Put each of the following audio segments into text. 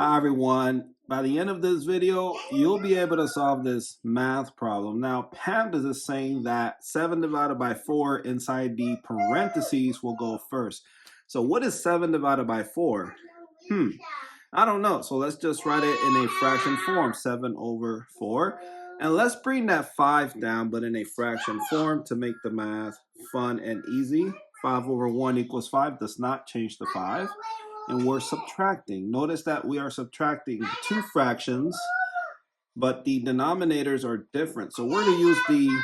Hi everyone. By the end of this video, you'll be able to solve this math problem. Now, PEMDAS is saying that 7 divided by 4 inside the parentheses will go first. So what is 7 divided by 4? I don't know. So let's just write it in a fraction form, 7 over 4. And let's bring that 5 down, but in a fraction form to make the math fun and easy. 5 over 1 equals 5 does not change the 5. And we're subtracting. Notice that we are subtracting two fractions, but the denominators are different. So we're going to use the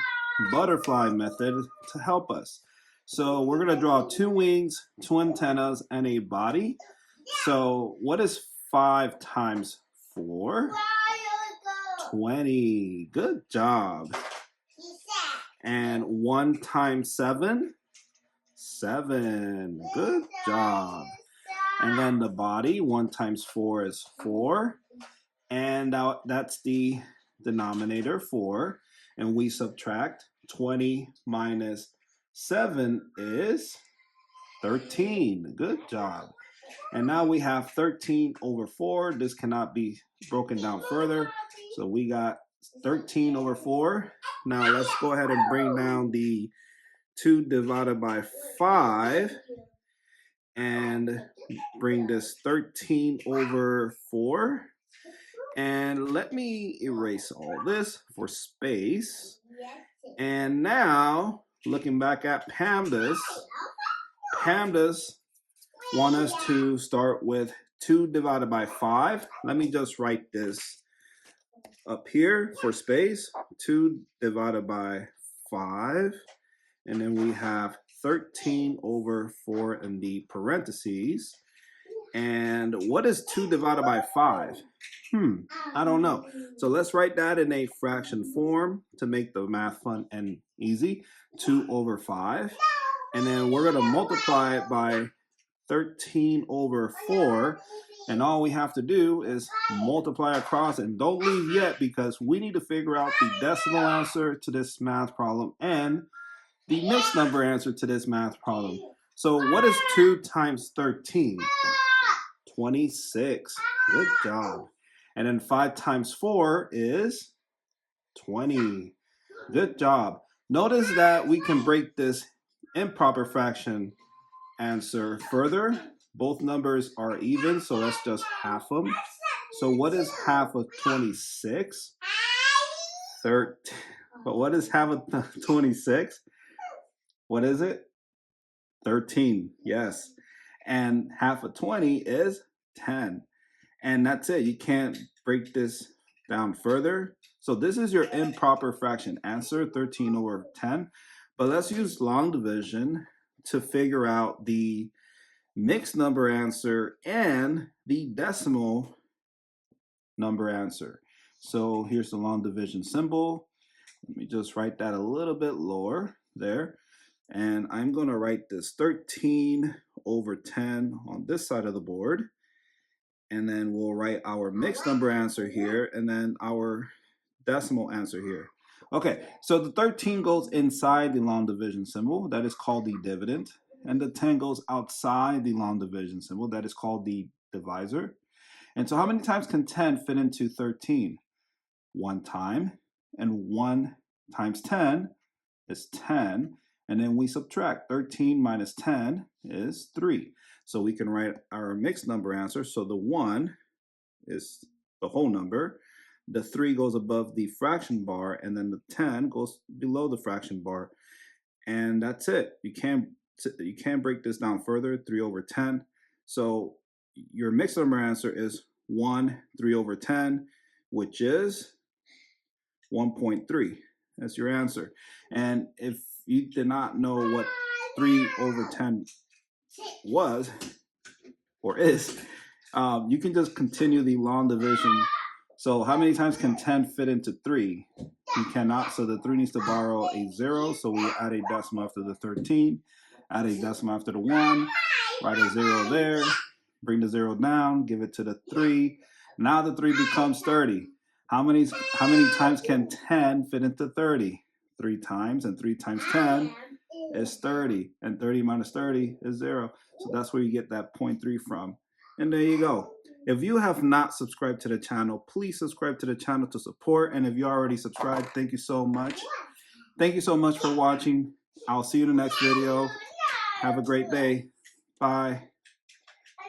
butterfly method to help us. So we're going to draw 2 wings, 2 antennas, and a body. So what is 5 times 4? 20. Good job. And 1 times 7? 7. Good job. And then the body, 1 times 4 is 4. And that's the denominator, 4. And we subtract 20 minus 7 is 13. Good job. And now we have 13 over 4. This cannot be broken down further. So we got 13 over 4. Now let's go ahead and bring down the 2 divided by 5. And bring this 13 over 4. And let me erase all this for space. And now, looking back at PEMDAS want us to start with 2 divided by 5. Let me just write this up here for space. 2 divided by 5. And then we have 13 over 4 in the parentheses. And what is 2 divided by 5? I don't know. So let's write that in a fraction form to make the math fun and easy. 2 over 5. And then we're going to multiply it by 13 over 4. And all we have to do is multiply across, and don't leave yet because we need to figure out the decimal answer to this math problem and the mixed number answer to this math problem. So what is 2 times 13? 26. Good job. And then 5 times 4 is 20. Good job. Notice that we can break this improper fraction answer further. Both numbers are even, so let's just half them. So what is half of 26? 13. But what is half of 26? What is it? 13, yes. And half of 20 is 10. And that's it. You can't break this down further. So this is your improper fraction answer, 13 over 10. But let's use long division to figure out the mixed number answer and the decimal number answer. So here's the long division symbol. Let me just write that a little bit lower there. And I'm going to write this 13 over 10 on this side of the board. And then we'll write our mixed number answer here and then our decimal answer here. Okay, so the 13 goes inside the long division symbol. That is called the dividend. And the 10 goes outside the long division symbol. That is called the divisor. And so how many times can 10 fit into 13? 1 time. And 1 times 10 is 10. And then we subtract. 13 minus 10 is 3. So we can write our mixed number answer. So the 1 is the whole number. The 3 goes above the fraction bar. And then the 10 goes below the fraction bar. And that's it. You can't break this down further. 3 over 10. So your mixed number answer is 3 over 10, which is 1.3. That's your answer. And if you did not know what 3 over 10 was or is, you can just continue the long division. So how many times can 10 fit into 3? You cannot, so the 3 needs to borrow a 0. So we add a decimal after the 13, add a decimal after the 1, write a 0 there, bring the 0 down, give it to the 3. Now the 3 becomes 30. How many times can 10 fit into 30? 3 times, and 3 times 10 is 30. And 30 minus 30 is 0. So that's where you get that 0.3 from. And there you go. If you have not subscribed to the channel, please subscribe to the channel to support. And if you already subscribed, thank you so much. Thank you so much for watching. I'll see you in the next video. Have a great day. Bye.